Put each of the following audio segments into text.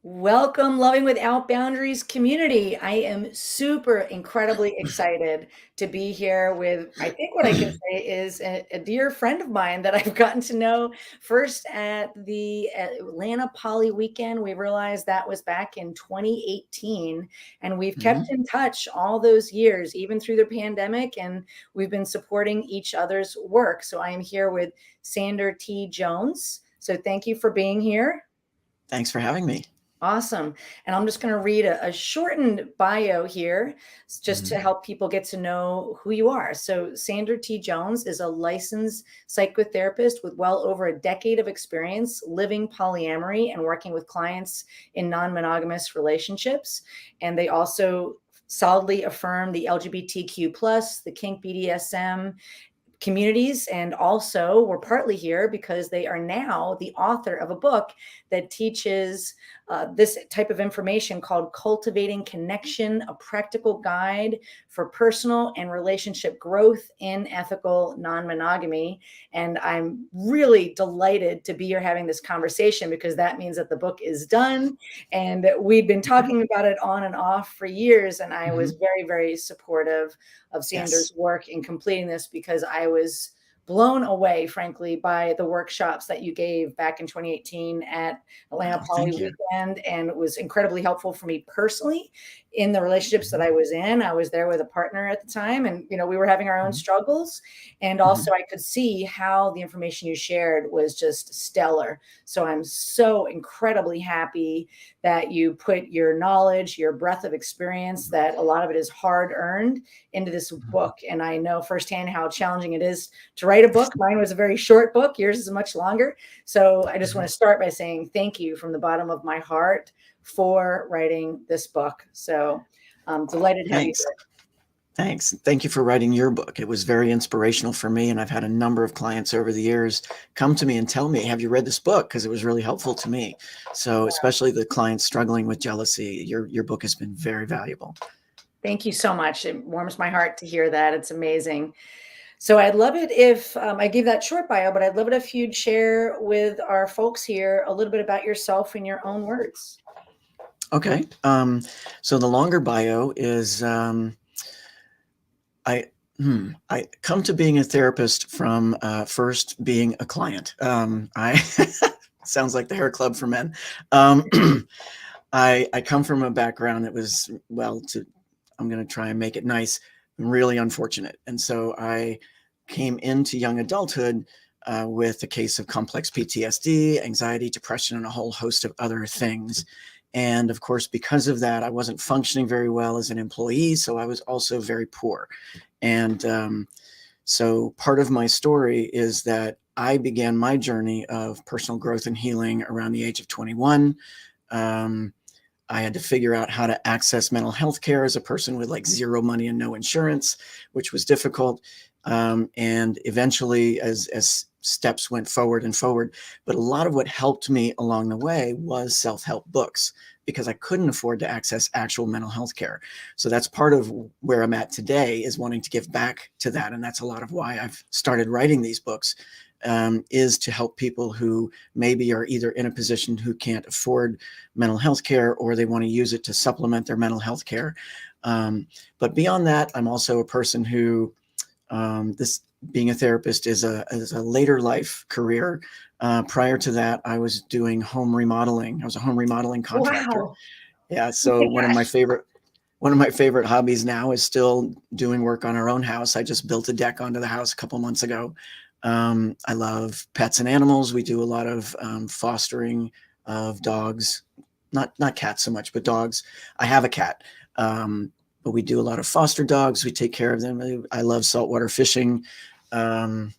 Welcome, Loving Without Boundaries community. I am super incredibly excited to be here with, I think what I can say is a dear friend of mine that I've gotten to know first at the Atlanta Poly weekend. We realized that was back in 2018, and we've kept Mhm. in touch all those years, even through the pandemic, and we've been supporting each other's work. So I am here with Sander T. Jones. So thank you for being here. Thanks for having me. Awesome. And I'm just going to read a shortened bio here just to Mhm. help people get to know who you are. So, Sander T. Jones is a licensed psychotherapist with well over a decade of experience living polyamory and working with clients in non monogamous relationships. And they also solidly affirm the LGBTQ, the kink BDSM, communities. And also, we're partly here because they are now the author of a book that teaches this type of information called Cultivating Connection, a practical guide for personal and relationship growth in ethical non monogamy. And I'm really delighted to be here having this conversation because that means that the book is done. And we've been Okay. talking about it on and off for years. And I was Mhm. very, very supportive of Yes. Sanders' work in completing this because I was blown away, frankly, by the workshops that you gave back in 2018 at Atlanta Oh, Poly thank you. Weekend. And it was incredibly helpful for me personally in the relationships that Mhm. I was in. I was there with a partner at the time, and we were having our own Mhm. struggles. And Mhm. also, I could see how the information you shared was just stellar. So I'm so incredibly happy that you put your knowledge, your breadth of experience, that a lot of it is hard earned, into this Mhm. book. And I know firsthand how challenging it is to write a book. Mine was a very short book, yours is much longer. So I just want Mhm. to start by saying thank you from the bottom of my heart for writing this book. So I'm delighted to have you Thanks. here. Thanks. Thank you for writing your book. It was very inspirational for me, and I've had a number of clients over the years come to me and tell me, "Have you read this book?" Because it was really helpful to me. So, especially the clients struggling with jealousy, your book has been very valuable. Thank you so much. It warms my heart to hear that. It's amazing. So I'd love it if I gave that short bio, but I'd love it if you'd share with our folks here a little bit about yourself in your own words. Okay. So the longer bio is I I come to being a therapist from first being a client. I sounds like the hair club for men. Um, I come from a background that was well to I'm going to try and make it nice, really unfortunate, and so I came into young adulthood with a case of complex PTSD, anxiety, depression, and a whole host of other things. And of course, because of that, I wasn't functioning very well as an employee, so I was also very poor. And so part of my story is that I began my journey of personal growth and healing around the age of 21. Um, I had to figure out how to access mental health care as a person with like zero money and no insurance, which was difficult. And eventually, as steps went forward and forward, but a lot of what helped me along the way was self-help books because I couldn't afford to access actual mental health care. So that's part of where I'm at today is wanting to give back to that. And that's a lot of why I've started writing these books, is to help people who maybe are either in a position who can't afford mental health care or they want to use it to supplement their mental health care. But beyond that, I'm also a person who this being a therapist is a later life career. Prior to that, I was doing home remodeling. I was a home remodeling contractor. Wow. Yeah, Oh so my gosh. one of my favorite hobbies now is still doing work on our own house. I just built a deck onto the house a couple months ago. I love pets and animals. We do a lot of fostering of dogs, not cats so much, but dogs. I have a cat, but we do a lot of foster dogs. We take care of them. I love saltwater fishing. Um,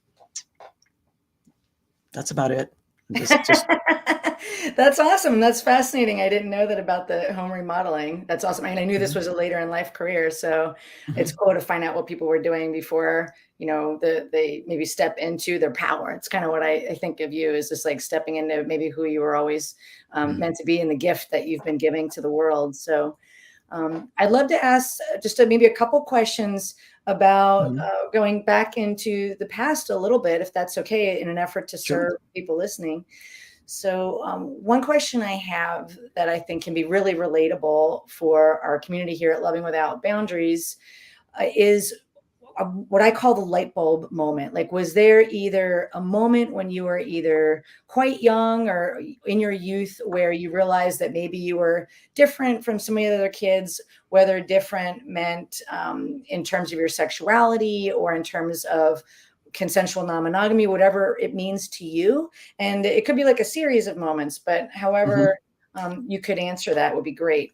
that's about it. Just That's awesome. That's fascinating. I didn't know that about the home remodeling. That's awesome. And I knew this mhm, was a later in life career, so it's mhm, cool to find out what people were doing before, they maybe step into their power. It's kind of what I think of you as just like stepping into maybe who you were always mhm, meant to be and the gift that you've been giving to the world. So I'd love to ask just maybe a couple questions about mhm. going back into the past a little bit, if that's okay, in an effort to Sure. serve people listening. So, one question I have that I think can be really relatable for our community here at Loving Without Boundaries is what I call the light bulb moment. Like, was there either a moment when you were either quite young or in your youth where you realized that maybe you were different from some of the other kids, whether different meant in terms of your sexuality or in terms of consensual non-monogamy, whatever it means to you? And it could be like a series of moments, but Mhm. however you could answer that would be great.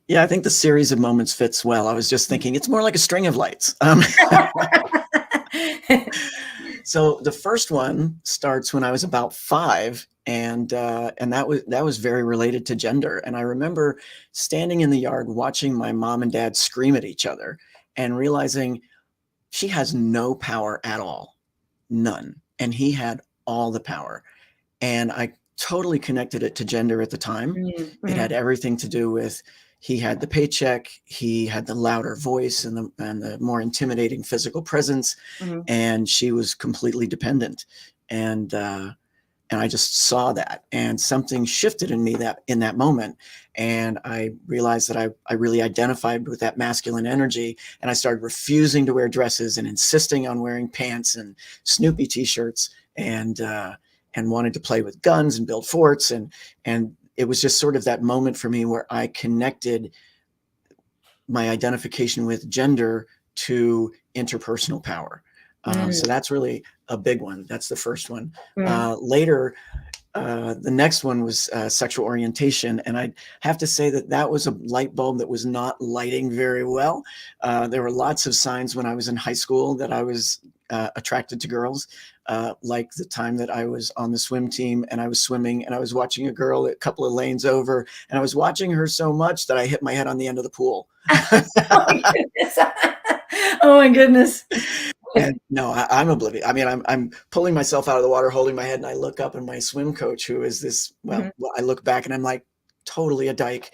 Yeah, I think the series of moments fits well. I was just thinking it's more like a string of lights. So the first one starts when I was about 5, and that was very related to gender. And I remember standing in the yard watching my mom and dad scream at each other and realizing she has no power at all, none, and he had all the power. And I totally connected it to gender at the time. It had Mhm. everything to do with he had the paycheck, he had the louder voice and the more intimidating physical presence, Mhm. and she was completely dependent. And and I just saw that, and something shifted in me that in that moment, and I realized that I really identified with that masculine energy, and I started refusing to wear dresses and insisting on wearing pants and Snoopy t-shirts, and wanted to play with guns and build forts, and it was just sort of that moment for me where I connected my identification with gender to interpersonal power. So Mm, that's really a big one. That's the first one. mm, Later, the next one was sexual orientation, and I have to say that that was a light bulb that was not lighting very well. There were lots of signs when I was in high school that I was attracted to girls, like the time that I was on the swim team and I was swimming and I was watching a girl a couple of lanes over, and I was watching her so much that I hit my head on the end of the pool. oh my goodness. Oh my goodness. And no, I'm oblivious. I mean, I'm pulling myself out of the water, holding my head, and I look up, and my swim coach, who is this, Mhm, well, I look back and I'm like totally a dyke.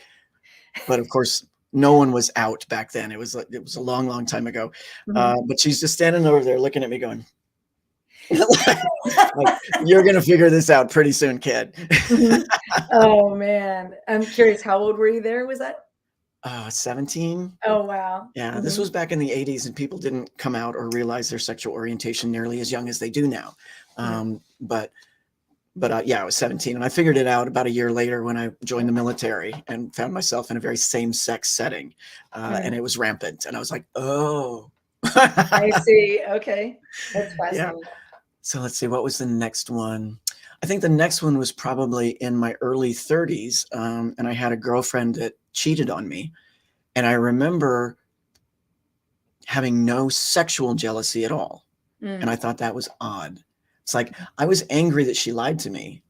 But of course, no one was out back then. It was like it was a long, long time ago. mhm. But she's just standing over there looking at me, going, like, "You're gonna figure this out pretty soon, kid." Mhm. Oh, man. I'm curious, how old were you there, was that? 17. Oh, wow. Yeah, this Mhm, was back in the 80s, and people didn't come out or realize their sexual orientation nearly as young as they do now. mhm, But yeah, I was 17, and I figured it out about a year later when I joined the military and found myself in a very same-sex setting, mhm. and it was rampant. And I was like, "Oh." I see, okay. That's Yeah. fascinating. So let's see, what was the next one? I think the next one was probably in my early 30s, and I had a girlfriend that cheated on me, and I remember having no sexual jealousy at all, and I Mm, thought that was odd. It's like I was angry that she lied to me.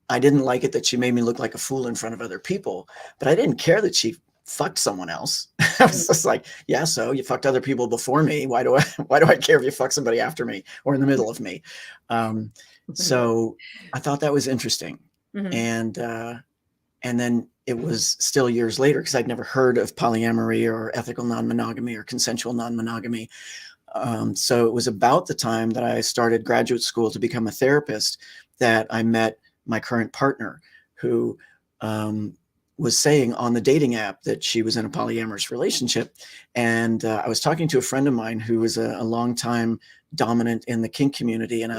I didn't like it that she made me look like a fool in front of other people, but I didn't care that she fucked someone else. I mm, was just like, yeah, so you fucked other people before me. Why do I care if you fuck somebody after me or in the middle of me? Um, right. so I thought that was interesting. Mhm, And and then it was still years later because I'd never heard of polyamory or ethical non-monogamy or consensual non-monogamy. So it was about the time that I started graduate school to become a therapist that I met my current partner, who um, was saying on the dating app that she was in a polyamorous relationship. And I was talking to a friend of mine who was a long time dominant in the kink community, and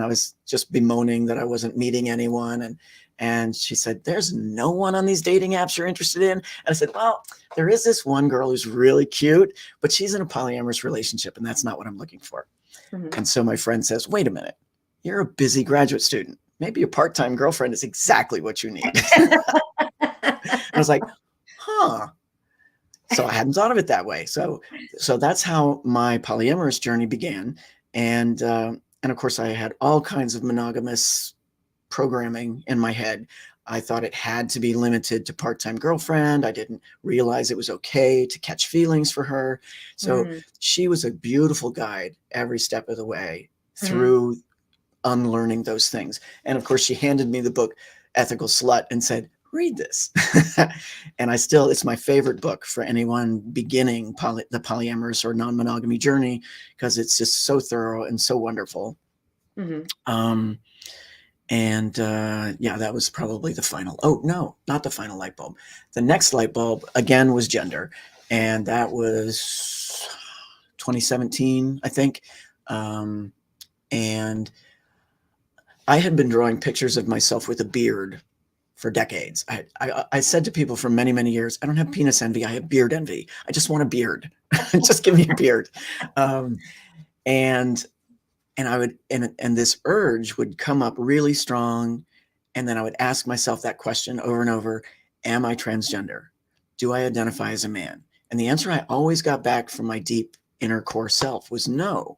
I was just bemoaning that I wasn't meeting anyone. And she said, "There's no one on these dating apps you're interested in." And I said, "Well, there is this one girl who's really cute, but she's in a polyamorous relationship, and that's not what I'm looking for." mhm. And so my friend says, "Wait a minute, you're a busy graduate student. Maybe a part-time girlfriend is exactly what you need." I was like, huh. So I hadn't thought of it that way. So that's how my polyamorous journey began. And of course I had all kinds of monogamous programming in my head. I thought it had to be limited to part-time girlfriend. I didn't realize it was okay to catch feelings for her. So Mm, she was a beautiful guide every step of the way mhm. through unlearning those things. And of course, she handed me the book Ethical Slut and said, "Read this." And I still, it's my favorite book for anyone beginning the polyamorous or non-monogamy journey because it's just so thorough and so wonderful. Mhm. Um, And yeah, that was probably the final. Oh, no, not the final light bulb. The next light bulb, again, was gender. And that was 2017, I think. And I had been drawing pictures of myself with a beard for decades. I said to people for many, many years, I don't have penis envy. I have beard envy. I just want a beard. Just give me a beard. Um, and I would, and this urge would come up really strong. And then I would ask myself that question over and over. Am I transgender? Do I identify as a man? And the answer I always got back from my deep inner core self was no.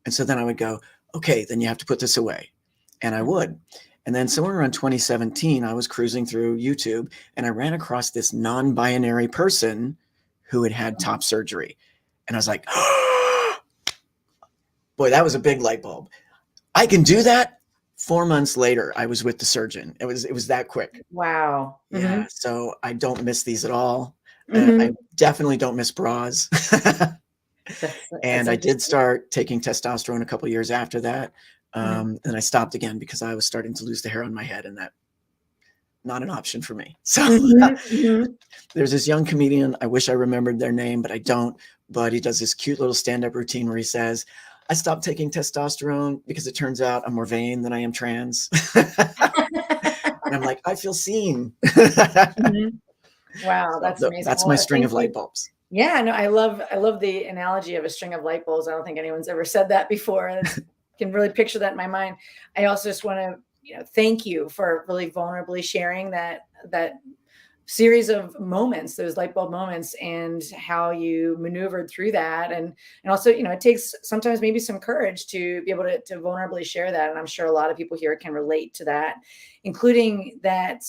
And so then I would go, okay, then you have to put this away. And I would. And then somewhere around 2017, I was cruising through YouTube and I ran across this non-binary person who had had top surgery. And I was like, boy, that was a big light bulb. I can do that. 4 months later, I was with the surgeon. It was that quick. Wow. Yeah. So I don't miss these at all. Mhm. I definitely don't miss bras. And I did start taking testosterone a couple of years after that. And I stopped again because I was starting to lose the hair on my head, and that not an option for me. So there's this young comedian. I wish I remembered their name, but I don't. But he does this cute little stand-up routine where he says, I stopped taking testosterone because it turns out I'm more vain than I am trans. And I'm like, I feel seen. Wow, that's amazing. That's my string of light bulbs. Yeah, no, I love the analogy of a string of light bulbs. I don't think anyone's ever said that before. I can really picture that in my mind. I also just want to, thank you for really vulnerably sharing that series of moments, those light bulb moments, and how you maneuvered through that. And also, it takes sometimes maybe some courage to be able to vulnerably share that. And I'm sure a lot of people here can relate to that, including that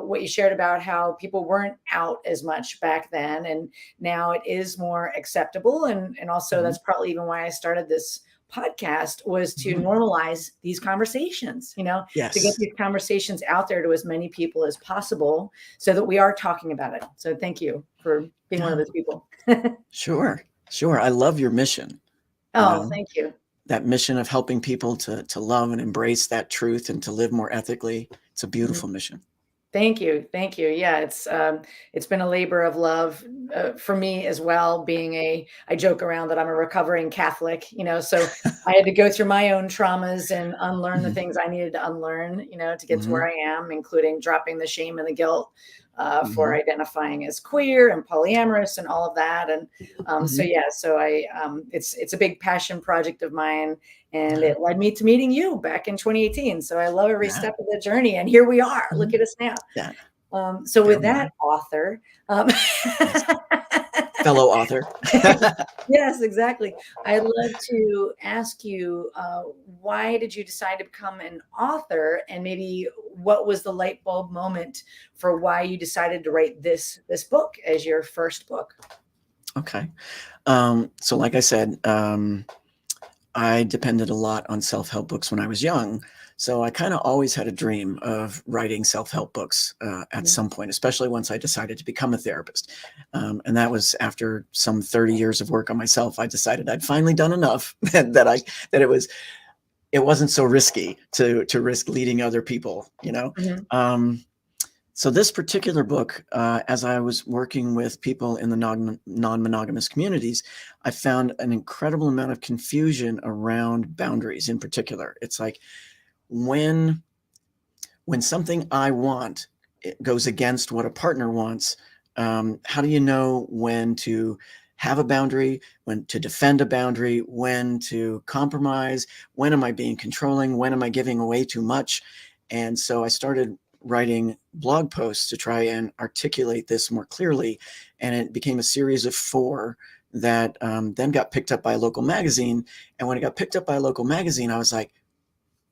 what you shared about how people weren't out as much back then, and now it is more acceptable. And also that's probably even why I started this podcast, was to normalize these conversations, Yes. to get these conversations out there to as many people as possible so that we are talking about it. So thank you for being one of those people. Sure. I love your mission. Thank you. That mission of helping people to love and embrace that truth and to live more ethically. It's a beautiful mission. Thank you. Yeah, it's been a labor of love for me as well. I joke around that I'm a recovering Catholic, so I had to go through my own traumas and unlearn the things I needed to unlearn, to get to where I am, including dropping the shame and the guilt for identifying as queer and polyamorous and all of that. And so I it's a big passion project of mine. And it led me to meeting you back in 2018. So I love every step of the journey. And here we are. Look at us now. Yeah. So with that, author, fellow author. Yes, exactly. I'd love to ask you, why did you decide to become an author? And maybe what was the light bulb moment for why you decided to write this book as your first book? Okay. So like I said, I depended a lot on self-help books when I was young. So I kind of always had a dream of writing self-help books at some point, especially once I decided to become a therapist. And that was after some 30 years of work on myself. I decided I'd finally done enough that it wasn't so risky to risk leading other people, So this particular book, as I was working with people in the non-monogamous communities, I found an incredible amount of confusion around boundaries in particular. It's like when something I want, it goes against what a partner wants, how do you know when to have a boundary, when to defend a boundary, when to compromise, when am I being controlling, when am I giving away too much? And so I started writing blog posts to try and articulate this more clearly. And it became a series of 4 that then got picked up by a local magazine. And when it got picked up by a local magazine, I was like,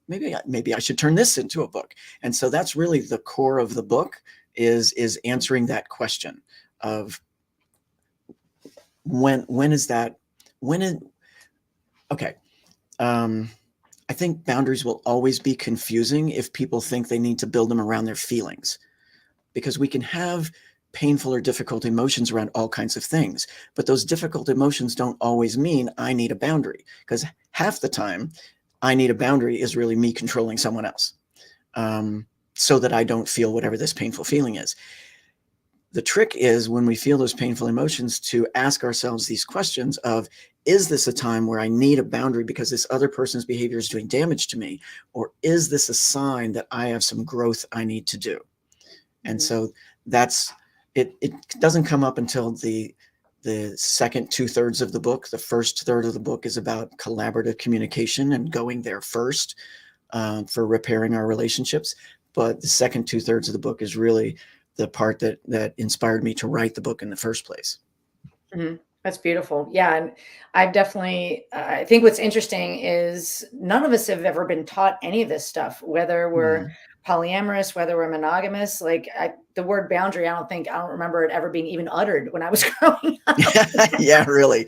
maybe I should turn this into a book. And so that's really the core of the book, is answering that question of I think boundaries will always be confusing if people think they need to build them around their feelings, because we can have painful or difficult emotions around all kinds of things, but those difficult emotions don't always mean I need a boundary, because half the time I need a boundary is really me controlling someone else. so that I don't feel whatever this painful feeling is. The trick is when we feel those painful emotions to ask ourselves these questions of, is this a time where I need a boundary because this other person's behavior is doing damage to me? Or is this a sign that I have some growth I need to do? And so that's, it doesn't come up until the second 2/3 of the book. The first third of the book is about collaborative communication and going there first for repairing our relationships. But the second 2/3 of the book is really the part that inspired me to write the book in the first place. That's beautiful. Yeah. And I've definitely, I think what's interesting is none of us have ever been taught any of this stuff, whether we're polyamorous, whether we're monogamous. Like the word boundary, I don't remember it ever being even uttered when I was growing up. Yeah, really.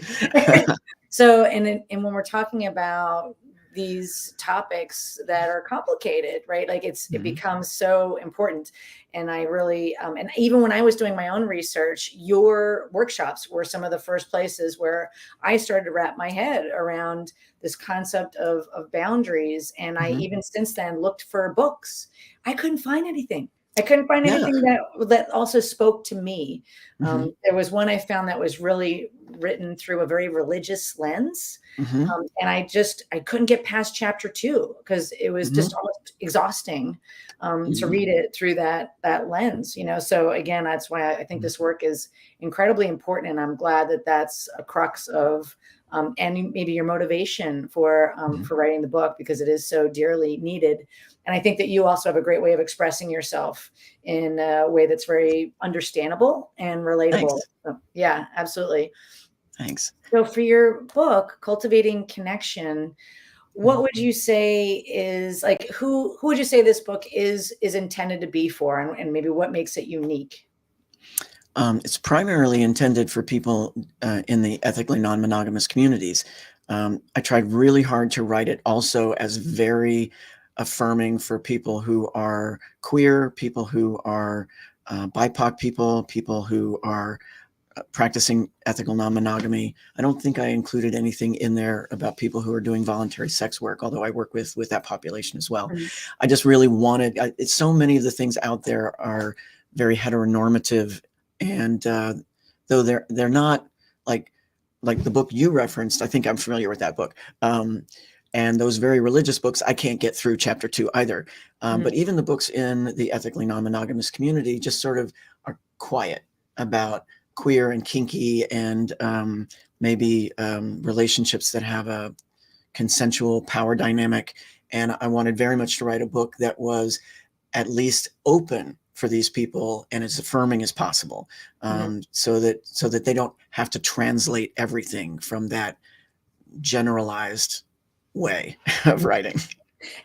So, and when we're talking about these topics that are complicated, right? Like it becomes so important. And I really, and even when I was doing my own research, your workshops were some of the first places where I started to wrap my head around this concept of boundaries. And I even since then looked for books. I couldn't find anything. I couldn't find anything that also spoke to me. There was one I found that was really written through a very religious lens. And I couldn't get past chapter 2 because it was just almost exhausting to read it through that lens, So again, that's why I think this work is incredibly important. And I'm glad that that's a crux of and maybe your motivation for writing the book, because it is so dearly needed. And I think that you also have a great way of expressing yourself in a way that's very understandable and relatable. So, yeah, absolutely. Thanks. So for your book, Cultivating Connection, what would you say is like, who would you say this book is intended to be for, and maybe what makes it unique? It's primarily intended for people in the ethically non-monogamous communities. I tried really hard to write it also as very affirming for people who are queer, people who are BIPOC people who are practicing ethical non-monogamy. I don't think I included anything in there about people who are doing voluntary sex work, although I work with that population as well. I just really wanted, so many of the things out there are very heteronormative, and though they're not like the book you referenced, I think I'm familiar with that book. And those very religious books, I can't get through chapter 2 either. But even the books in the ethically non-monogamous community just sort of are quiet about queer and kinky and maybe relationships that have a consensual power dynamic. And I wanted very much to write a book that was at least open for these people and as affirming as possible, so that they don't have to translate everything from that generalized way of writing.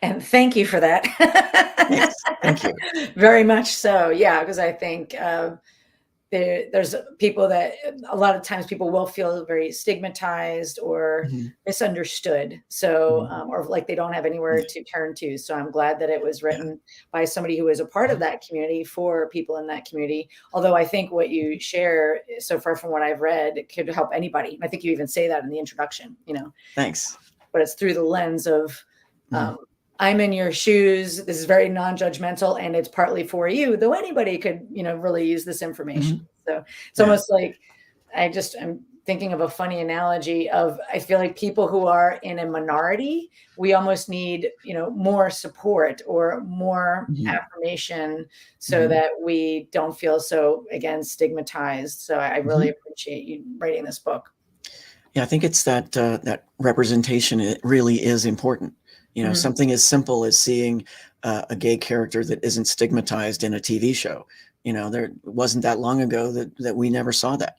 And thank you for that. Yes, thank you. Very much so. Yeah, because I think there's people that a lot of times people will feel very stigmatized or misunderstood. So, or like they don't have anywhere to turn to. So I'm glad that it was written by somebody who is a part of that community for people in that community. Although I think what you share so far from what I've read, it could help anybody. I think you even say that in the introduction, Thanks. But it's through the lens of, I'm in your shoes. This is very non-judgmental, and it's partly for you, though anybody could, really use this information. So it's almost like I'm thinking of a funny analogy of, I feel like people who are in a minority, we almost need, more support or more affirmation so that we don't feel so, again, stigmatized. So I really appreciate you writing this book. Yeah, I think it's that representation. It really is important. Something as simple as seeing a gay character that isn't stigmatized in a TV show. There wasn't that long ago that we never saw that.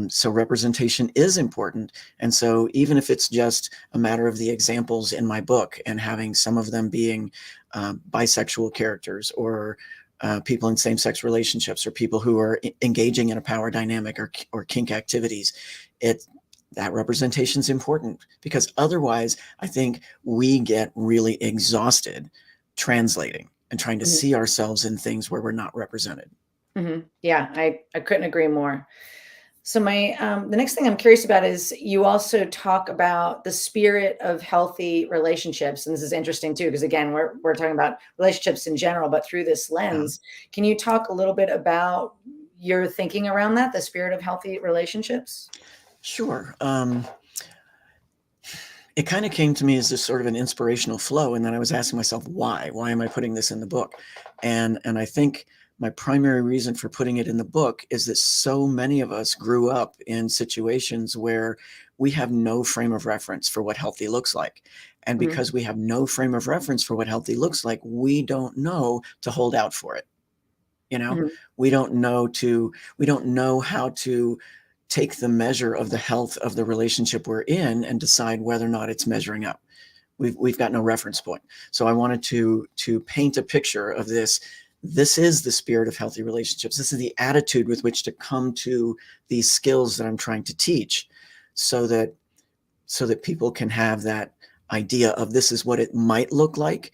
So representation is important. And so even if it's just a matter of the examples in my book and having some of them being bisexual characters or people in same-sex relationships or people who are engaging in a power dynamic or kink activities, that representation is important, because otherwise I think we get really exhausted translating and trying to see ourselves in things where we're not represented. Yeah, I couldn't agree more. So my the next thing I'm curious about is you also talk about the spirit of healthy relationships, and this is interesting too because again we're talking about relationships in general, but through this Yeah, lens. Can you talk a little bit about your thinking around that, the spirit of healthy relationships? sure. It kind of came to me as this sort of an inspirational flow, and then I was asking myself, why? Why am I putting this in the book? And I think my primary reason for putting it in the book is that so many of us grew up in situations where we have no frame of reference for what healthy looks like. And Mhm, because we have no frame of reference for what healthy looks like, we don't know to hold out for it. You know, mhm, we don't know how to take the measure of the health of the relationship we're in and decide whether or not it's measuring up. We've got no reference point. So I wanted to paint a picture of this. This is the spirit of healthy relationships. This is the attitude with which to come to these skills that I'm trying to teach, so that people can have that idea of this is what it might look like.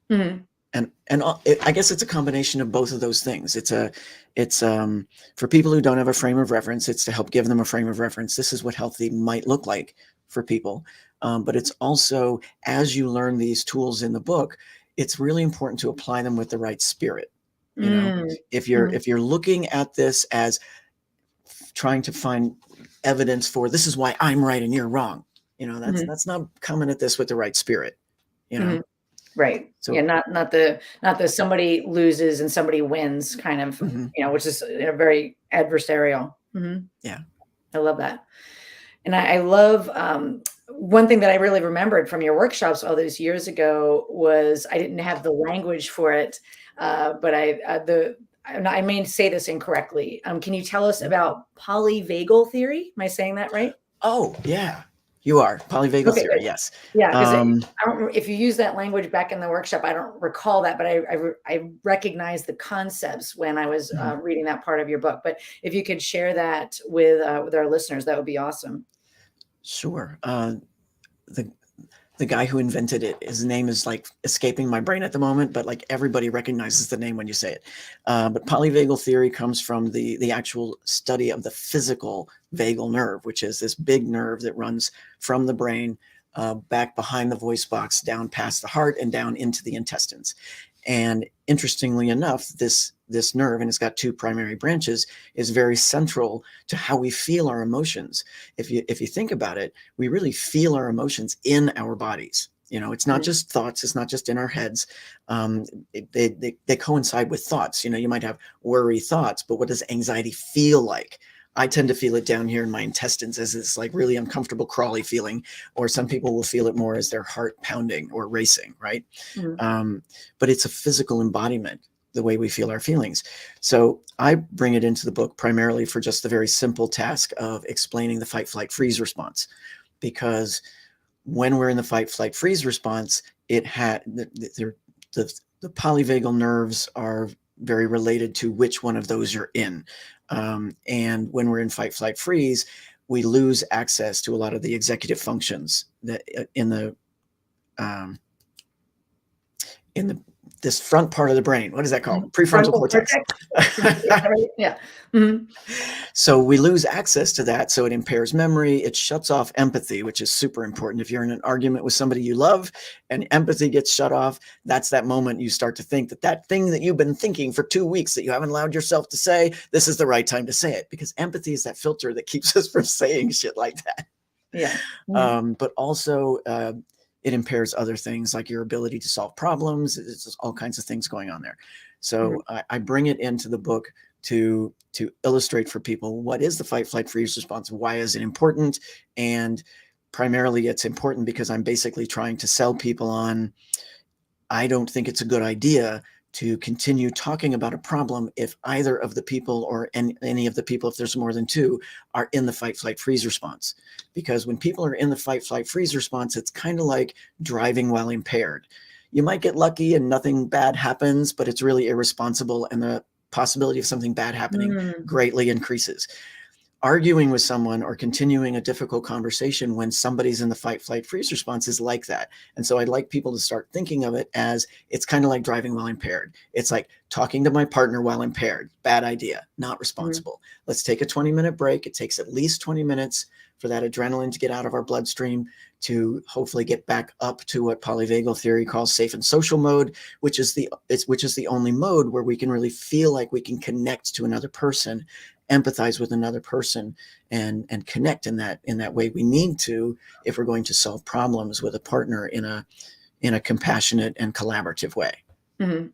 mhm, I guess it's a combination of both of those things. It's for people who don't have a frame of reference, it's to help give them a frame of reference. This is what healthy might look like for people. But it's also, as you learn these tools in the book, it's really important to apply them with the right spirit. You know, mm, if you're looking at this as trying to find evidence for this is why I'm right and you're wrong, mhm, that's not coming at this with the right spirit. You know, mhm. Right. Yeah, so. not the somebody loses and somebody wins kind of, Mhm, which is very adversarial. Mhm. yeah. I love that. And I love one thing that I really remembered from your workshops all those years ago was I didn't have the language for it, but I may say this incorrectly. Can you tell us about polyvagal theory? Am I saying that right? Oh, yeah. You are. Polyvagal Okay, theory, good. yes. Yeah, because I Um, don't if you use that language back in the workshop, I don't recall that, but I recognize the concepts when I was, mhm, reading that part of your book, but if you could share that with our listeners, that would be awesome. sure. The the guy who invented it, his name is like escaping my brain at the moment, but like everybody recognizes the name when you say it. But polyvagal theory comes from the actual study of the physical vagal nerve, which is this big nerve that runs from the brain back behind the voice box, down past the heart, and down into the intestines. And interestingly enough, this nerve, and it's got two primary branches, is very central to how we feel our emotions. If you think about it, we really feel our emotions in our bodies. It's not Mhm, just thoughts. It's not just in our heads. They coincide with thoughts. You might have worry thoughts, but what does anxiety feel like? I tend to feel it down here in my intestines as this like really uncomfortable crawly feeling, or some people will feel it more as their heart pounding or racing, right? mhm, um, but it's a physical embodiment, the way we feel our feelings. So I bring it into the book primarily for just the very simple task of explaining the fight, flight, freeze response. Because when we're in the fight, flight, freeze response, it had the polyvagal nerves are very related to which one of those you're in. And when we're in fight, flight, freeze, we lose access to a lot of the executive functions that um, in the this front part of the brain. What is that mhm. called? Prefrontal Frontal cortex. cortex? Is that right? Yeah. Mhm, So we lose access to that. So it impairs memory. It shuts off empathy, which is super important. If you're in an argument with somebody you love and empathy gets shut off, that's that moment you start to think that thing that you've been thinking for 2 weeks that you haven't allowed yourself to say, this is the right time to say it, because empathy is that filter that keeps us from saying shit like that. yeah. Mhm, But also it impairs other things like your ability to solve problems. It's just all kinds of things going on there. mhm, So I bring it into the book to illustrate for people what is the fight, flight, freeze response, why is it important, and primarily it's important because I'm basically trying to sell people on I don't think it's a good idea to continue talking about a problem if either of the people or any of the people, if there's more than two, are in the fight, flight, freeze response. Because when people are in the fight, flight, freeze response, it's kind of like driving while impaired. You might get lucky and nothing bad happens, but it's really irresponsible and the possibility of something bad happening mm, greatly increases. arguing with someone or continuing a difficult conversation when somebody's in the fight, flight, freeze response is like that. And so I'd like people to start thinking of it as it's kind of like driving while impaired. It's like talking to my partner while impaired. Bad idea, not responsible. Let's take a 20-minute break. It takes at least 20 minutes for that adrenaline to get out of our bloodstream, to hopefully get back up to what polyvagal theory calls safe and social mode, which is the only mode where we can really feel like we can connect to another person, empathize with another person, and connect in that way we need to if we're going to solve problems with a partner in a compassionate and collaborative way. Mm-hmm.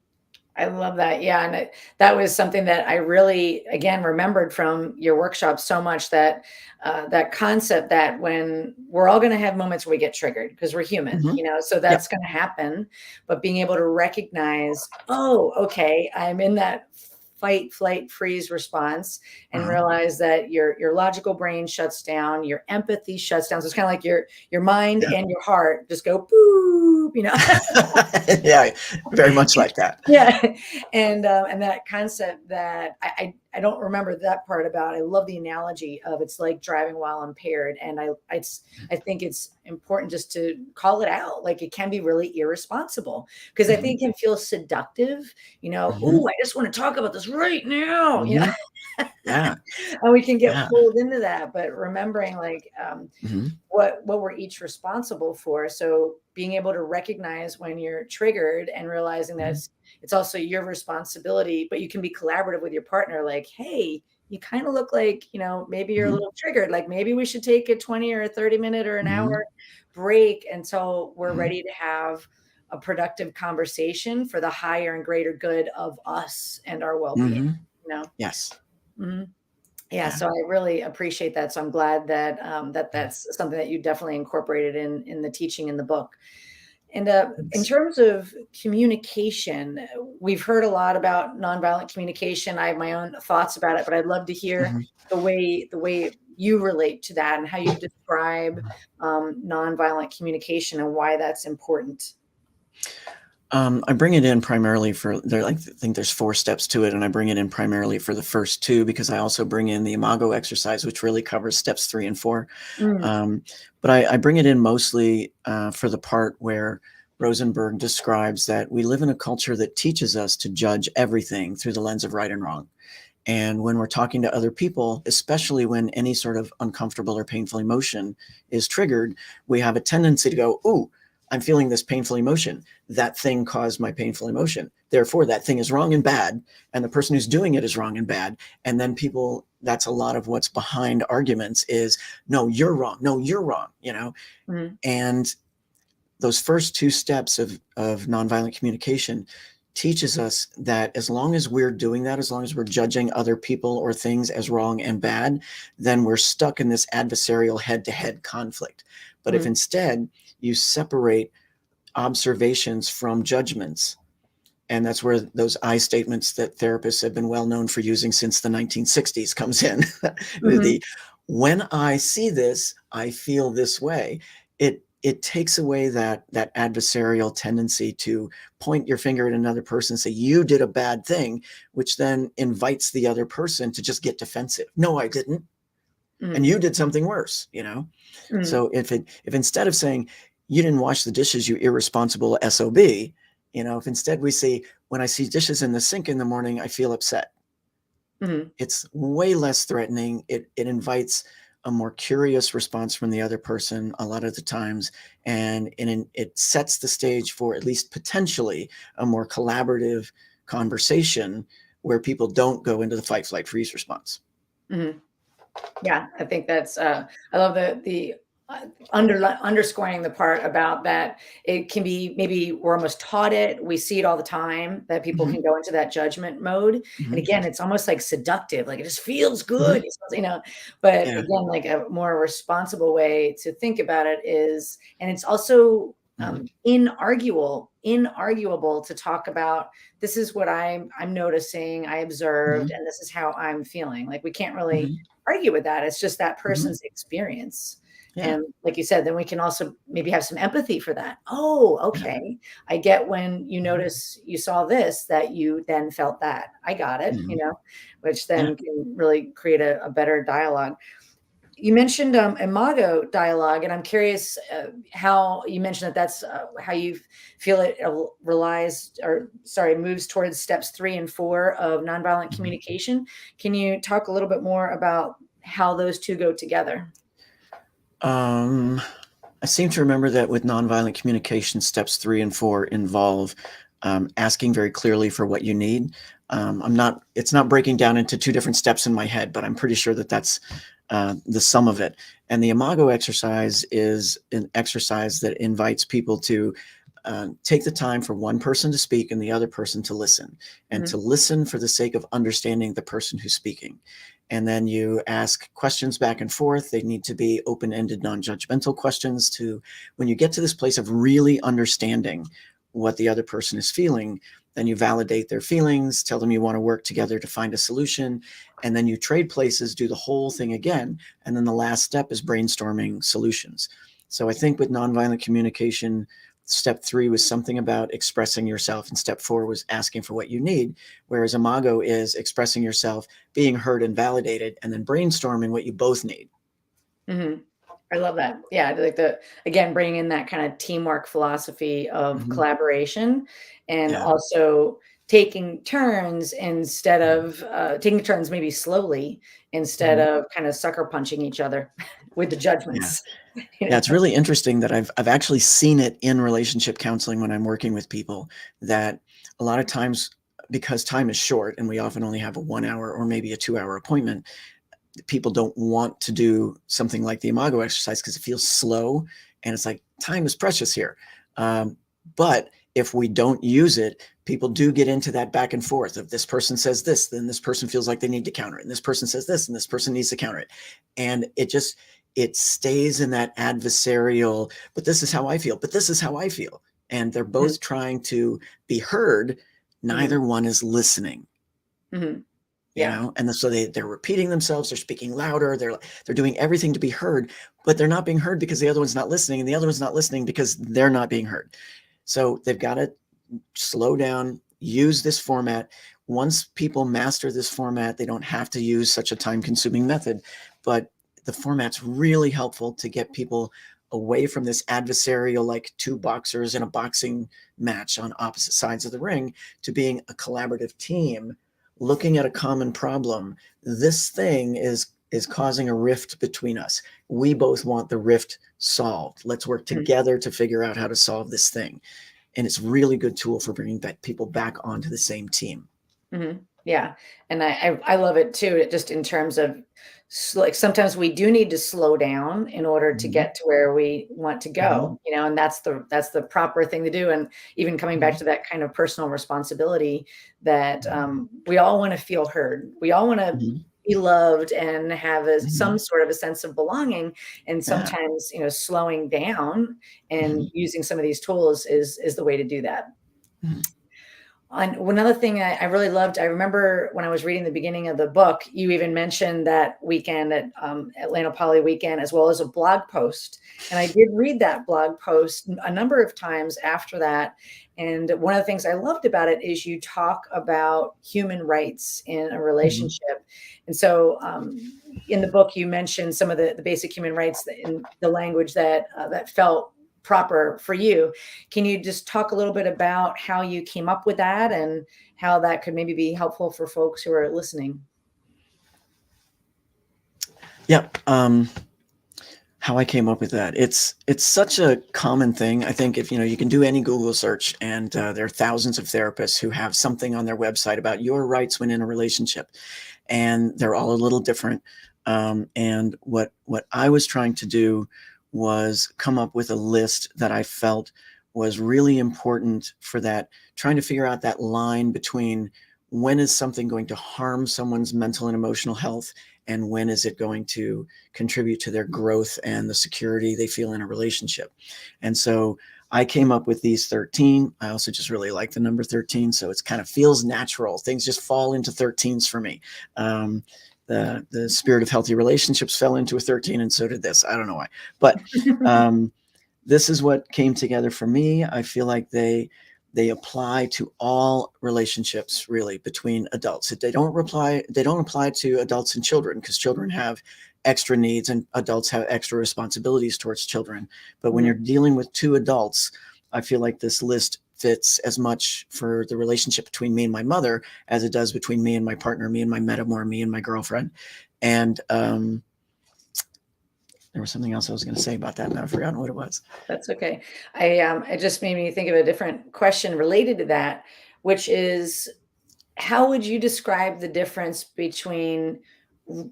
I love that. Yeah. And that was something that I really, again, remembered from your workshop so much, that that concept that when we're all going to have moments where we get triggered because we're human, so that's going to happen. But being able to recognize, oh, okay, I'm in that fight, flight, freeze response, and realize that your logical brain shuts down, your empathy shuts down. So it's kind of like your mind and your heart just go boop, Yeah, very much like that. Yeah. And that concept that I don't remember that part about. I love the analogy of it's like driving while impaired. And I think it's important just to call it out. Like, it can be really irresponsible, because I think it can feel seductive, oh, I just want to talk about this right now, Yeah. and we can get pulled into that. But remembering, like, what we're each responsible for. So being able to recognize when you're triggered and realizing that it's also your responsibility, but you can be collaborative with your partner. Like, hey, you kind of look like, maybe you're a little triggered. Like, maybe we should take a 20 or a 30-minute or an hour break until we're ready to have a productive conversation for the higher and greater good of us and our well-being. Yes. Yeah, so I really appreciate that. So I'm glad that that's something that you definitely incorporated in the teaching in the book. And in terms of communication, we've heard a lot about nonviolent communication. I have my own thoughts about it, but I'd love to hear the way you relate to that and how you describe nonviolent communication and why that's important. I bring it in primarily I think there's 4 steps to it, and I bring it in primarily for the first 2, because I also bring in the Imago exercise, which really covers steps 3 and 4. But I bring it in mostly for the part where Rosenberg describes that we live in a culture that teaches us to judge everything through the lens of right and wrong. And when we're talking to other people, especially when any sort of uncomfortable or painful emotion is triggered, we have a tendency to go, ooh, I'm feeling this painful emotion. That thing caused my painful emotion. Therefore, that thing is wrong and bad. And the person who's doing it is wrong and bad. And then that's a lot of what's behind arguments is, no, you're wrong. No, you're wrong, And those first 2 steps of nonviolent communication teaches us that as long as we're doing that, as long as we're judging other people or things as wrong and bad, then we're stuck in this adversarial head-to-head conflict. But if instead you separate observations from judgments, and that's where those I statements that therapists have been well known for using since the 1960s comes in. When I see this, I feel this way. It takes away that adversarial tendency to point your finger at another person and say, you did a bad thing, which then invites the other person to just get defensive. No, I didn't. And you did something worse, So if instead of saying, you didn't wash the dishes, you irresponsible SOB, if instead we say, when I see dishes in the sink in the morning, I feel upset. It's way less threatening. It invites a more curious response from the other person a lot of the times. And it sets the stage for, at least potentially, a more collaborative conversation where people don't go into the fight, flight, freeze response. Yeah, I think that's I love the underscoring the part about that. It can be, maybe we're almost taught it. We see it all the time, that people can go into that judgment mode. And again, it's almost like seductive, like it just feels good, but again, like a more responsible way to think about it is, and it's also inarguable to talk about, this is what I'm noticing, I observed, and this is how I'm feeling. Like, we can't really argue with that. It's just that person's experience. Yeah. And like you said, then we can also maybe have some empathy for that. Oh, Yeah. okay. I get when you Mhm. notice you saw this, that you then felt that. I got it, Mhm. which Yeah. then can really create a better dialogue. You mentioned Imago dialogue, and I'm curious how you mentioned that that's how you feel it relies, or sorry, moves towards steps 3 and 4 of nonviolent Mhm. communication. Can you talk a little bit more about how those two go together? Um, I seem to remember that with nonviolent communication, steps 3 and 4 involve asking very clearly for what you need. It's not breaking down into two different steps in my head, but I'm pretty sure that that's the sum of it. And the Imago exercise is an exercise that invites people to take the time for one person to speak and the other person to listen, and to Hmm. listen for the sake of understanding the person who's speaking. And then you ask questions back and forth. They need to be open-ended, non-judgmental questions. To when you get to this place of really understanding what the other person is feeling, then you validate their feelings, tell them you want to work together to find a solution, and then you trade places, do the whole thing again. And then the last step is brainstorming solutions. So I think with nonviolent communication, step 3 was something about expressing yourself, and step 4 was asking for what you need. Whereas Imago is expressing yourself, being heard and validated, and then brainstorming what you both need. Hmm. I love that. Yeah, like again, bringing in that kind of teamwork philosophy of Mhm. collaboration, and Yeah. also taking turns instead Mhm. of taking turns maybe slowly instead Mhm. of kind of sucker punching each other with the Yeah. judgments. you Yeah, know? it's really interesting that I've actually seen it in relationship counseling when I'm working with people, that a lot of times, because time is short and we often only have a 1 hour or maybe a 2 hour appointment, people don't want to do something like the Imago exercise because it feels slow, and it's like time is precious here. But if we don't use it, people do get into that back and forth of, this person says this, then this person feels like they need to counter it, and this person says this, and this person needs to counter it, and it stays in that adversarial. But this is how I feel. But this is how I feel, and they're Mhm, both trying to be heard. mhm, Neither one is listening, mhm. Yeah. and so they're repeating themselves, they're speaking louder, they're doing everything to be heard, but they're not being heard because the other one's not listening, and the other one's not listening because they're not being heard. So they've got to slow down, use this format. Once people master this format, they don't have to use such a time-consuming method, but the format's really helpful to get people away from this adversarial, like two boxers in a boxing match on opposite sides of the ring, to being a collaborative team looking at a common problem. This thing is causing a rift between us. We both want the rift solved. Let's work Mhm, together to figure out how to solve this thing. And it's a really good tool for bringing people back onto the same team. mhm. Yeah, and I love it too, just in terms of like, sometimes we do need to slow down in order to Mhm. get to where we want to Mhm. go, and that's the proper thing to do, and even coming back Mhm. to that kind of personal responsibility that, we all wanna feel heard. We all wanna Mhm. be loved and have some Mhm. sort of a sense of belonging, and Yeah. sometimes, slowing down and Mhm. using some of these tools is the way to do that. Mhm. And one other thing I really loved, I remember when I was reading the beginning of the book, you even mentioned that weekend at Atlanta Poly weekend, as well as a blog post. And I did read that blog post a number of times after that. And one of the things I loved about it is you talk about human rights in a Mhm. relationship. And so in the book, you mentioned some of the basic human rights in the language that felt proper for you. Can you just talk a little bit about how you came up with that and how that could maybe be helpful for folks who are listening? Yep. How I came up with that. It's such a common thing. I think if you can do any Google search, and there are thousands of therapists who have something on their website about your rights when in a relationship, and they're all a little different. And what I was trying to do was come up with a list that I felt was really important for that, trying to figure out that line between when is something going to harm someone's mental and emotional health, and when is it going to contribute to their growth and the security they feel in a relationship. And so I came up with these 13. I also just really like the number 13. So it's kind of feels natural. Things just fall into 13s for me. Um, the spirit of healthy relationships fell into a 13, and so did this. I don't know why, but this is what came together for me. I feel like they apply to all relationships, really, between adults. They don't apply to adults and children, because children have extra needs and adults have extra responsibilities towards children. But when you're dealing with two adults, I feel like this list fits as much for the relationship between me and my mother as it does between me and my partner, me and my metamor, me and my girlfriend. And there was something else I was going to say about that, and I've forgotten what it was. That's okay. It just made me think of a different question related to that, which is, how would you describe the difference between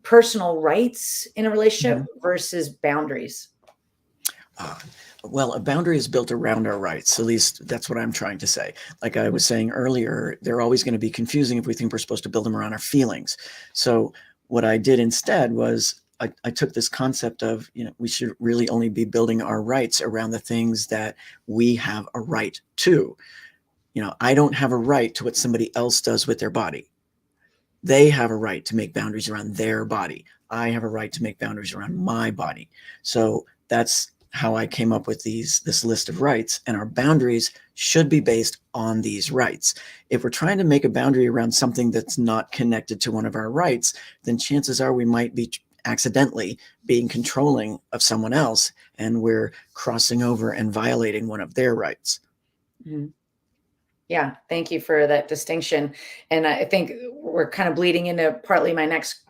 personal rights in a relationship versus boundaries? Well, a boundary is built around our rights. At least that's what I'm trying to say. Like I was saying earlier, they're always going to be confusing if we think we're supposed to build them around our feelings. So what I did instead was I took this concept of, we should really only be building our rights around the things that we have a right to. I don't have a right to what somebody else does with their body. They have a right to make boundaries around their body. I have a right to make boundaries around my body. So that's how I came up with this list of rights, and our boundaries should be based on these rights. If we're trying to make a boundary around something that's not connected to one of our rights, then chances are we might be accidentally being controlling of someone else, and we're crossing over and violating one of their rights. Mm-hmm. Yeah, thank you for that distinction. And I think we're kind of bleeding into partly my next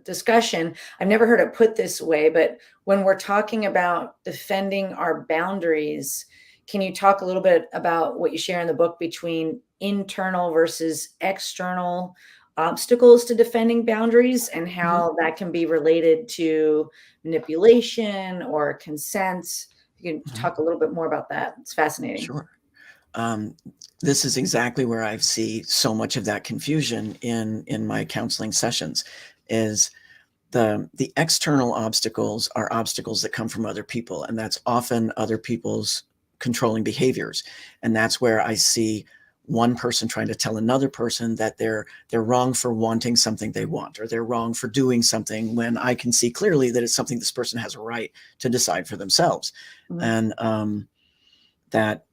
discussion. I've never heard it put this way, but when we're talking about defending our boundaries, can you talk a little bit about what you share in the book between internal versus external obstacles to defending boundaries, and how that can be related to manipulation or consent? You can talk a little bit more about that. It's fascinating. Sure. This is exactly where I see so much of that confusion in my counseling sessions. Is the external obstacles are obstacles that come from other people, and that's often other people's controlling behaviors. And that's where I see one person trying to tell another person that they're wrong for wanting something they want, or they're wrong for doing something, when I can see clearly that it's something this person has a right to decide for themselves. And that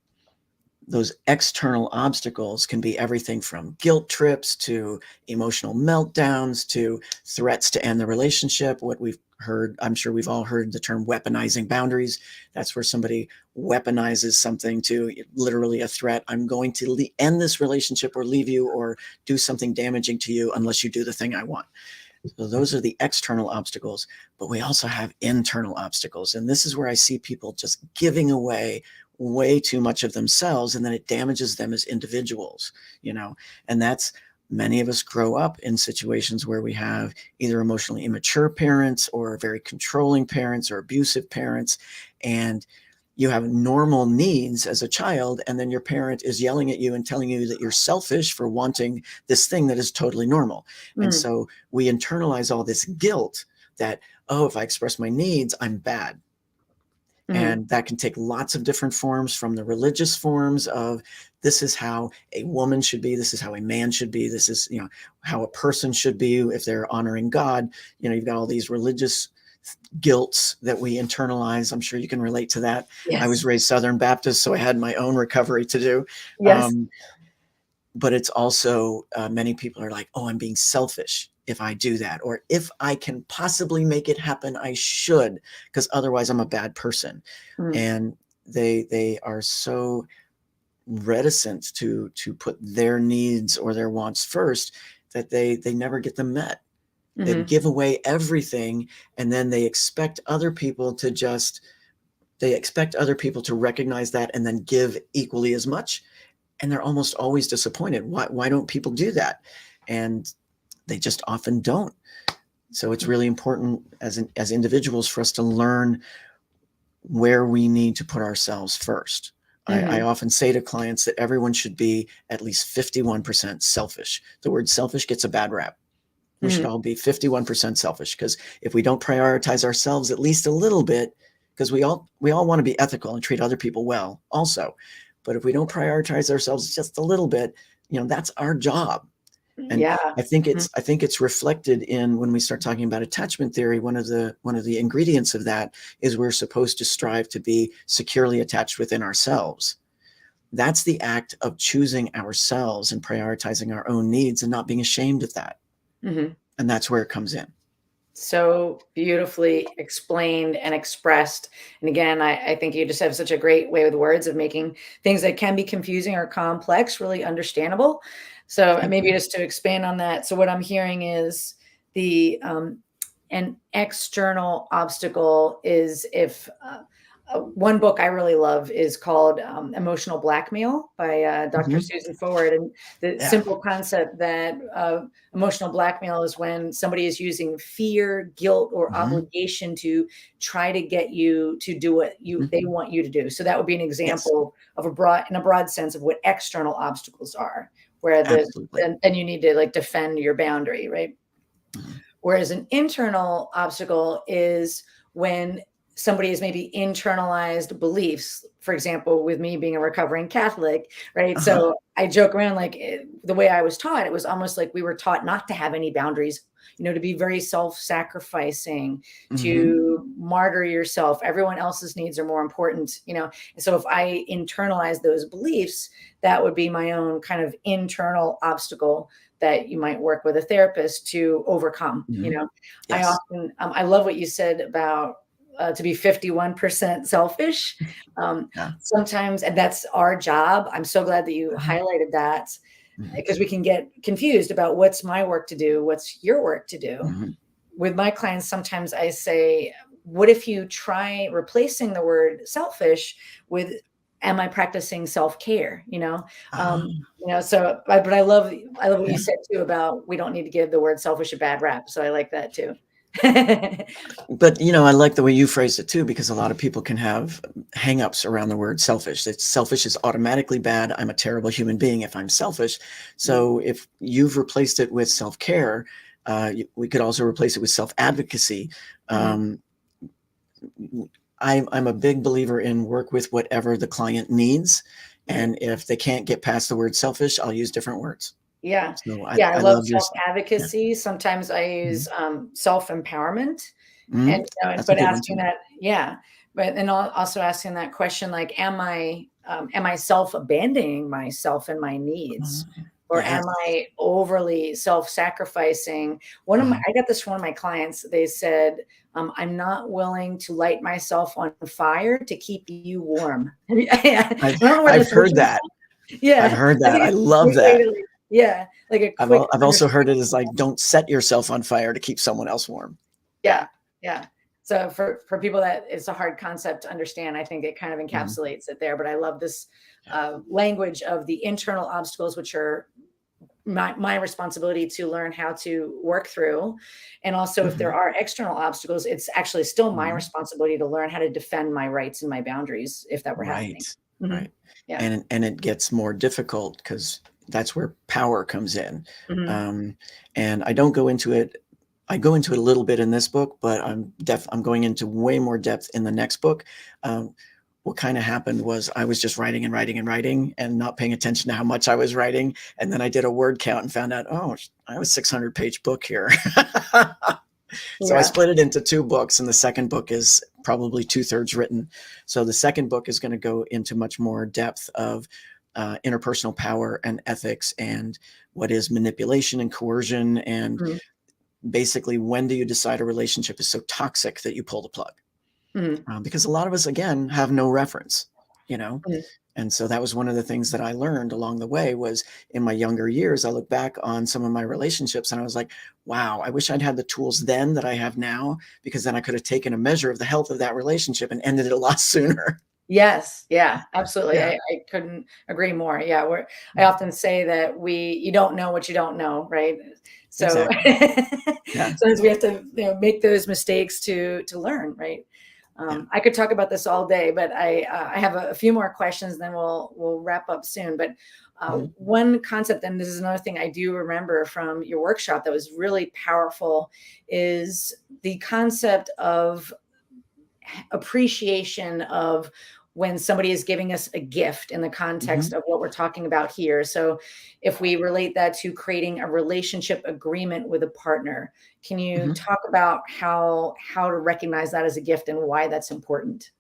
those external obstacles can be everything from guilt trips to emotional meltdowns to threats to end the relationship. What we've heard, I'm sure we've all heard the term weaponizing boundaries. That's where somebody weaponizes something to literally a threat. I'm going to end this relationship or leave you or do something damaging to you unless you do the thing I want. So those are the external obstacles, but we also have internal obstacles. And this is where I see people just giving away way too much of themselves, and then it damages them as individuals, and that's, many of us grow up in situations where we have either emotionally immature parents or very controlling parents or abusive parents, and you have normal needs as a child, and then your parent is yelling at you and telling you that you're selfish for wanting this thing that is totally normal. And so we internalize all this guilt that, oh, if I express my needs, I'm bad. And that can take lots of different forms, from the religious forms of, this is how a woman should be, this is how a man should be, this is, how a person should be if they're honoring God. You've got all these religious guilts that we internalize. I'm sure you can relate to that. Yes. I was raised Southern Baptist, so I had my own recovery to do. Yes. But it's also, many people are like, oh, I'm being selfish if I do that, or if I can possibly make it happen, I should, because otherwise I'm a bad person. And they are so reticent to put their needs or their wants first that they never get them met. They give away everything, and then they expect other people to recognize that and then give equally as much. And they're almost always disappointed. Why don't people do that? And they just often don't. So it's really important as individuals for us to learn where we need to put ourselves first. I often say to clients that everyone should be at least 51% selfish. The word selfish gets a bad rap. We should all be 51% selfish, because if we don't prioritize ourselves at least a little bit, because we all want to be ethical and treat other people well also. But if we don't prioritize ourselves just a little bit, that's our job. And Yeah. I think it's reflected in when we start talking about attachment theory. One of the ingredients of that is we're supposed to strive to be securely attached within ourselves. That's the act of choosing ourselves and prioritizing our own needs and not being ashamed of that. Mhm. And that's where it comes in. So beautifully explained and expressed. And again, I think you just have such a great way with words of making things that can be confusing or complex really understandable. So Thank maybe you. just to expand on that. So what I'm hearing is the an external obstacle is if one book I really love is called Emotional Blackmail by Dr. Mhm. Susan Forward. And the Yeah. simple concept that emotional blackmail is when somebody is using fear, guilt, or Mhm. obligation to try to get you to do what they Mhm. want you to do. So that would be an Yes, example of in a broad sense of what external obstacles are, where absolutely. then you need to like defend your boundary, right? Mhm. Whereas an internal obstacle is when somebody has maybe internalized beliefs. For example, with me being a recovering Catholic, right? Uh-huh. So I joke around like the way I was taught, it was almost like we were taught not to have any boundaries, to be very self sacrificing, Mhm. to martyr yourself. Everyone else's needs are more important. And so if I internalize those beliefs, that would be my own kind of internal obstacle that you might work with a therapist to overcome. Mhm. I Yes. often, I love what you said about to be 51% selfish. Um, Yeah. Sometimes, and that's our job. I'm so glad that you Mhm. highlighted that Mhm. because we can get confused about what's my work to do, what's your work to do. Mhm. With my clients, sometimes I say, what if you try replacing the word selfish with, am I practicing self-care? Ah, So, but I love what yeah. you said too about we don't need to give the word selfish a bad rap. So I like that too. But, I like the way you phrased it too, because a lot of people can have hangups around the word selfish. That selfish is automatically bad. I'm a terrible human being if I'm selfish. Mm, So if you've replaced it with self-care, we could also replace it with self-advocacy. mhm. Um, I'm a big believer in work with whatever the client needs. Right. And if they can't get past the word selfish, I'll use different words. Yeah. So Yeah, I I love love your, yeah. self-advocacy. Sometimes I use Mhm. self-empowerment Mhm. That's a but good one asking too. that, yeah. But and also asking that question like, am I self-abandoning myself and my needs? Or Yes. am I overly self-sacrificing? Uh-huh. I got this from one of my clients. They said, I'm not willing to light myself on fire to keep you warm. Yeah. I I've don't know where I've that's heard originally that. from. I've Yeah. heard I that. think I it's a love great way that. to like, yeah, like a quick I've also heard it as like, don't set yourself on fire to keep someone else warm. Yeah. Yeah, yeah. So for people that it's a hard concept to understand, I think it kind of Mhm. encapsulates it there. But I love this Yeah. language of the internal obstacles, which are my responsibility to learn how to work through. And also, if there Mhm. are external obstacles, it's actually still my Mhm. responsibility to learn how to defend my rights and my boundaries if that were happening. Right. Mhm. Right. Yeah. And it gets more difficult because that's where power comes in. Mhm. Um, and I go into it a little bit in this book, but I'm going into way more depth in the next book. Um, what kind of happened was I was just writing and writing and writing and not paying attention to how much I was writing. And then I did a word count and found out, oh, I have a 600-page book here. So I Yeah. split it into two books, and the second book is probably two-thirds written. So the second book is going to go into much more depth of interpersonal power and ethics and what is manipulation and coercion, and Mhm. basically when do you decide a relationship is so toxic that you pull the plug? Mhm. Because a lot of us, again, have no reference, you know? Mhm. And so that was one of the things that I learned along the way was in my younger years, I look back on some of my relationships and I was like, wow, I wish I'd had the tools then that I have now, because then I could have taken a measure of the health of that relationship and ended it a lot sooner. Yes, yeah, absolutely. Yeah, I couldn't agree more. Yeah, I often say that you don't know what you don't know, right? So exactly. Yeah. sometimes we have to, make those mistakes to learn, right? Yeah. I could talk about this all day, but I have a few more questions, then we'll wrap up soon. But Mhm. one concept, and this is another thing I do remember from your workshop that was really powerful, is the concept of appreciation of when somebody is giving us a gift in the context Mhm. of what we're talking about here. So if we relate that to creating a relationship agreement with a partner, can you Mhm. talk about how to recognize that as a gift and why that's important?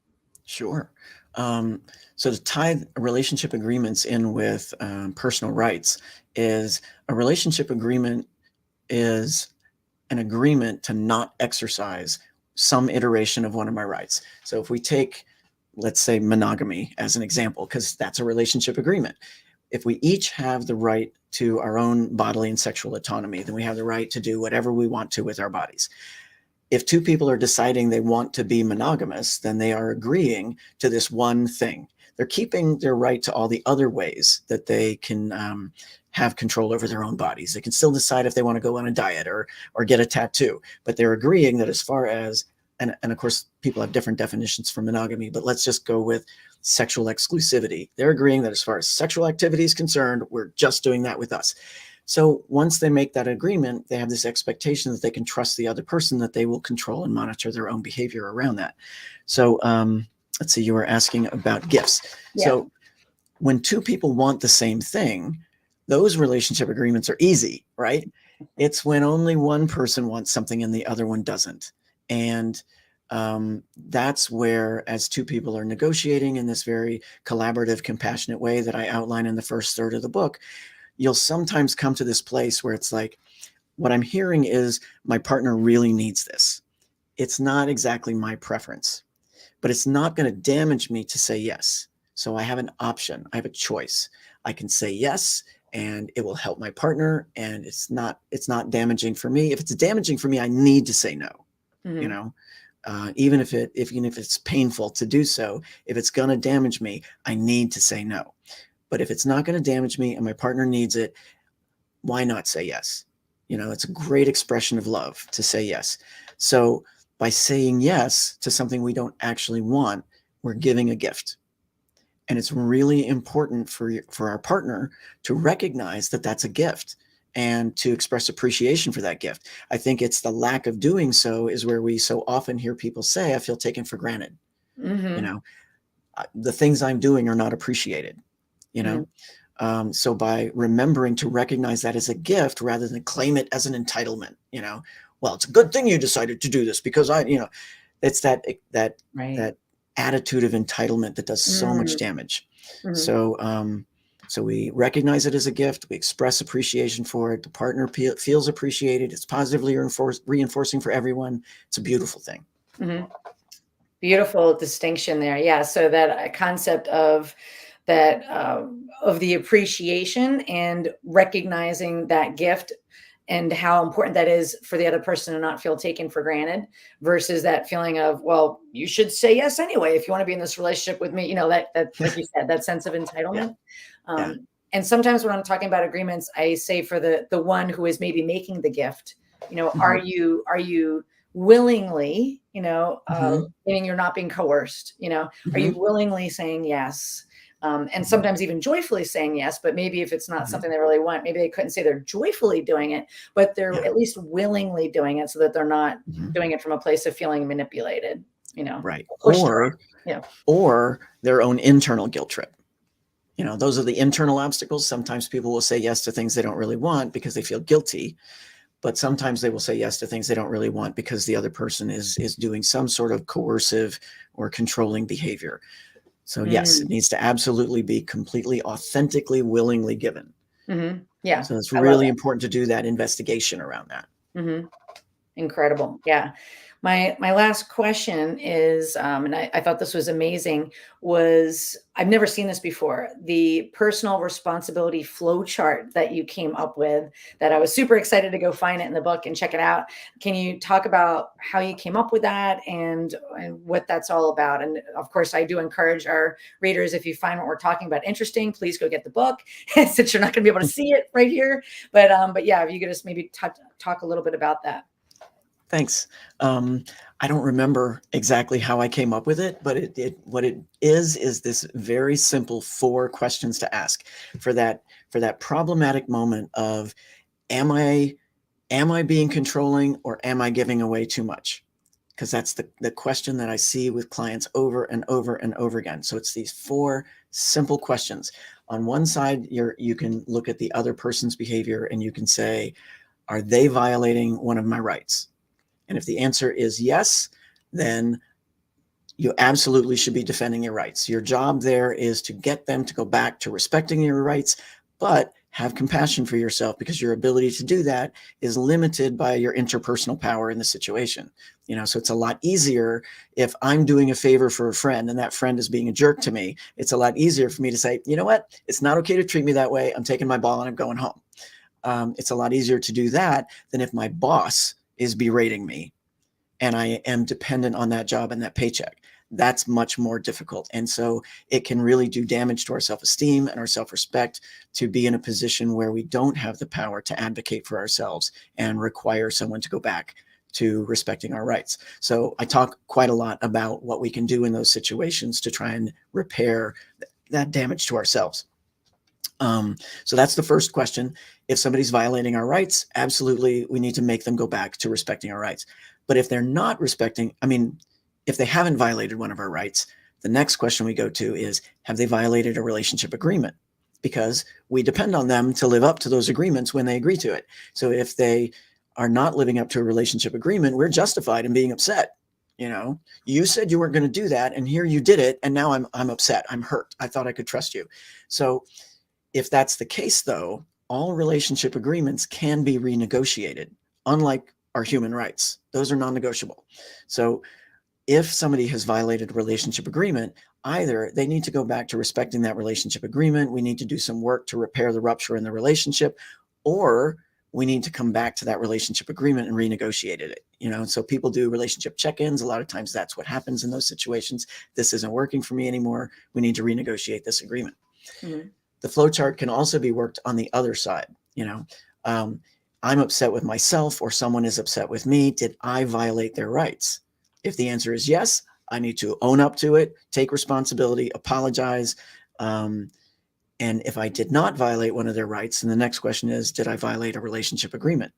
Sure. Um, so to tie relationship agreements in with personal rights is a relationship agreement is an agreement to not exercise some iteration of one of my rights. So if we take, let's say, monogamy as an example, because that's a relationship agreement. If we each have the right to our own bodily and sexual autonomy, then we have the right to do whatever we want to with our bodies. If two people are deciding they want to be monogamous, then they are agreeing to this one thing. They're keeping their right to all the other ways that they can have control over their own bodies. They can still decide if they want to go on a diet or get a tattoo, but they're agreeing that as far as and of course people have different definitions for monogamy, but let's just go with sexual exclusivity. They're agreeing that as far as sexual activity is concerned, we're just doing that with us. So once they make that agreement, they have this expectation that they can trust the other person, that they will control and monitor their own behavior around that. So let's see, you were asking about gifts. Yeah. So when two people want the same thing, those relationship agreements are easy, right? It's when only one person wants something and the other one doesn't. And that's where, as two people are negotiating in this very collaborative, compassionate way that I outline in the first third of the book, you'll sometimes come to this place where it's like, what I'm hearing is my partner really needs this. It's not exactly my preference, but it's not going to damage me to say yes. So I have an option. I have a choice. I can say yes and it will help my partner, and it's not damaging for me. If it's damaging for me, I need to say no, you Mhm. know. Even if it's painful to do so, if it's going to damage me, I need to say no. But if it's not going to damage me and my partner needs it, why not say yes? It's a great expression of love to say yes. So by saying yes to something we don't actually want, we're giving a gift. And it's really important for our partner to recognize that that's a gift and to express appreciation for that gift. I think it's the lack of doing so is where we so often hear people say, I feel taken for granted. You Mhm. know, the things I'm doing are not appreciated, you Mhm. know? So by remembering to recognize that as a gift rather than claim it as an entitlement, well, it's a good thing you decided to do this because it's Right. that attitude of entitlement that does so much Mm. damage. Mhm. So we recognize it as a gift. We express appreciation for it. The partner feels appreciated. It's positively reinforcing for everyone. It's a beautiful thing. Mhm. Beautiful distinction there. Yeah. So that concept of the appreciation and recognizing that gift and how important that is for the other person to not feel taken for granted versus that feeling of, well, you should say yes anyway if you want to be in this relationship with me. That like you said, that sense of Yeah, entitlement. yeah. And sometimes when I'm talking about agreements, I say for the one who is maybe making the gift, Hmm. are you willingly, Hmm. meaning you're not being coerced, are you Hmm. willingly saying yes? And Hmm. sometimes even joyfully saying yes, but maybe if it's not Hmm. something they really want, maybe they couldn't say they're joyfully doing it, but they're Yeah. at least willingly doing it so that they're not Hmm. doing it from a place of feeling manipulated, Right. pushed around. Yeah. Or their own internal guilt trip. Those are the internal obstacles. Sometimes people will say yes to things they don't really want because they feel guilty, but sometimes they will say yes to things they don't really want because the other person is doing some sort of coercive or controlling behavior. So yes, it Mm, needs to absolutely be completely authentically, willingly given. yeah. So it's I love really important to do that investigation around that. it. Incredible. Yeah. My last question is, and I thought this was amazing, was I've never seen this before. The personal responsibility flow chart that you came up with that I was super excited to go find it in the book and check it out. Can you talk about how you came up with that and what that's all about? And of course, I do encourage our readers, if you find what we're talking about interesting, please go get the book since you're not going to be able to see it right here. But yeah, if you could just maybe talk a little bit about that. Thanks. Um, I don't remember exactly how I came up with it, but what it is this very simple 4 questions to ask for that problematic moment of am I am I being controlling or am I giving away too much? because that's the question that I see with clients over and over and over again. So it's these 4 simple questions. On one side, you can look at the other person's behavior and you can say, are they violating one of my rights? And if the answer is yes, then you absolutely should be defending your rights. Your job there is to get them to go back to respecting your rights, but have compassion for yourself, because your ability to do that is limited by your interpersonal power in the situation. So it's a lot easier if I'm doing a favor for a friend and that friend is being a jerk to me. It's a lot easier for me to say, you know what? It's not okay to treat me that way. I'm taking my ball and I'm going home. It's a lot easier to do that than if my boss is berating me and I am dependent on that job and that paycheck. That's much more difficult. And so it can really do damage to our self-esteem and our self-respect to be in a position where we don't have the power to advocate for ourselves and require someone to go back to respecting our rights. So I talk quite a lot about what we can do in those situations to try and repair that damage to ourselves. So that's the first question. If somebody's violating our rights, absolutely, we need to make them go back to respecting our rights. But if they're not respecting, if they haven't violated one of our rights, the next question we go to is, have they violated a relationship agreement? Because we depend on them to live up to those agreements when they agree to it. So if they are not living up to a relationship agreement, we're justified in being upset. You said you weren't going to do that, and here you did it, and now I'm upset. I'm hurt. I thought I could trust you. So if that's the case, though, all relationship agreements can be renegotiated, unlike our human rights. Those are non-negotiable. So if somebody has violated a relationship agreement, either they need to go back to respecting that relationship agreement, we need to do some work to repair the rupture in the relationship, or we need to come back to that relationship agreement and renegotiate it. So people do relationship check-ins. A lot of times that's what happens in those situations. This isn't working for me anymore. We need to renegotiate this agreement. Mm-hmm. The flow chart can also be worked on the other side. I'm upset with myself, or someone is upset with me. Did I violate their rights? If the answer is yes, I need to own up to it, take responsibility, apologize. And if I did not violate one of their rights, then the next question is, did I violate a relationship agreement?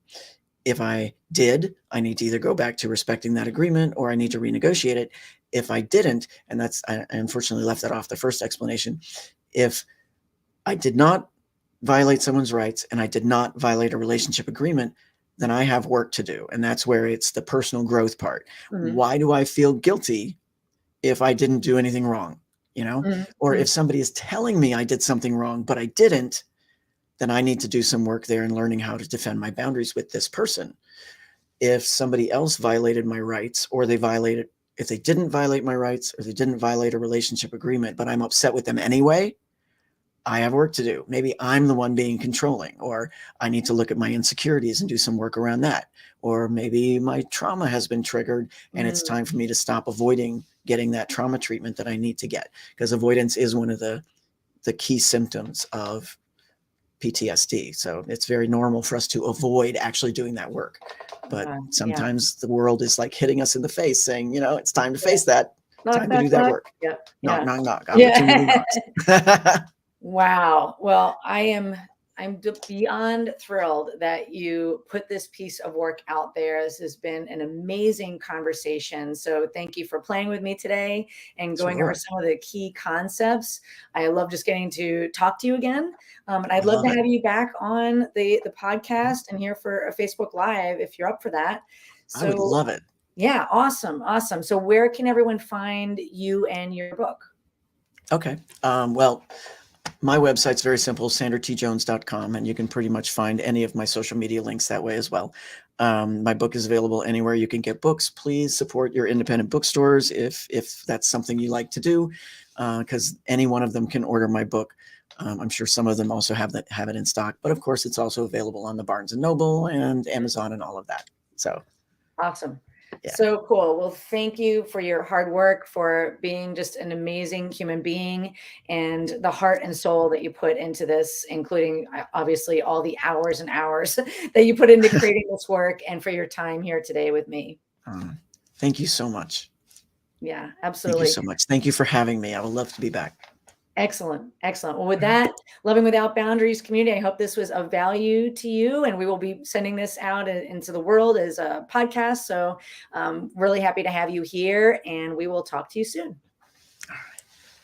If I did, I need to either go back to respecting that agreement, or I need to renegotiate it. If I didn't, and I unfortunately left that off the first explanation, if I did not violate someone's rights and I did not violate a relationship agreement, then I have work to do. And that's where it's the personal growth part. Mm-hmm. Why do I feel guilty if I didn't do anything wrong? Mm-hmm. Or if somebody is telling me I did something wrong, but I didn't, then I need to do some work there in learning how to defend my boundaries with this person. If somebody else violated my rights, or if they didn't violate my rights, or they didn't violate a relationship agreement, but I'm upset with them anyway, I have work to do. Maybe I'm the one being controlling, or I need to look at my insecurities and do some work around that. Or maybe my trauma has been triggered and it's time for me to stop avoiding getting that trauma treatment that I need to get, because avoidance is one of the key symptoms of PTSD. So it's very normal for us to avoid actually doing that work. But sometimes the world is like hitting us in the face saying, it's time to face that. Time to do that work. Yep. Knock, knock, knock. Opportunity knocks. Wow. Well, I'm beyond thrilled that you put this piece of work out there. This has been an amazing conversation. So thank you for playing with me today and going over some of the key concepts. I love just getting to talk to you again. And I'd love to have you back on the podcast and here for a Facebook Live if you're up for that. So, I would love it. Yeah. Awesome. Awesome. So where can everyone find you and your book? Okay. Well, my website's very simple, sandertjones.com, and you can pretty much find any of my social media links that way as well. My book is available anywhere you can get books. Please support your independent bookstores if that's something you like to do, because any one of them can order my book. I'm sure some of them also have it in stock, but of course it's also available on the Barnes & Noble and Amazon and all of that. So awesome. Yeah. So cool. Well, thank you for your hard work, for being just an amazing human being, and the heart and soul that you put into this, including obviously all the hours and hours that you put into creating this work, and for your time here today with me. Thank you so much. Yeah, absolutely. Thank you so much. Thank you for having me. I would love to be back. Excellent. Excellent. Well, with that, Loving Without Boundaries community, I hope this was of value to you, and we will be sending this out into the world as a podcast. So really happy to have you here, and we will talk to you soon.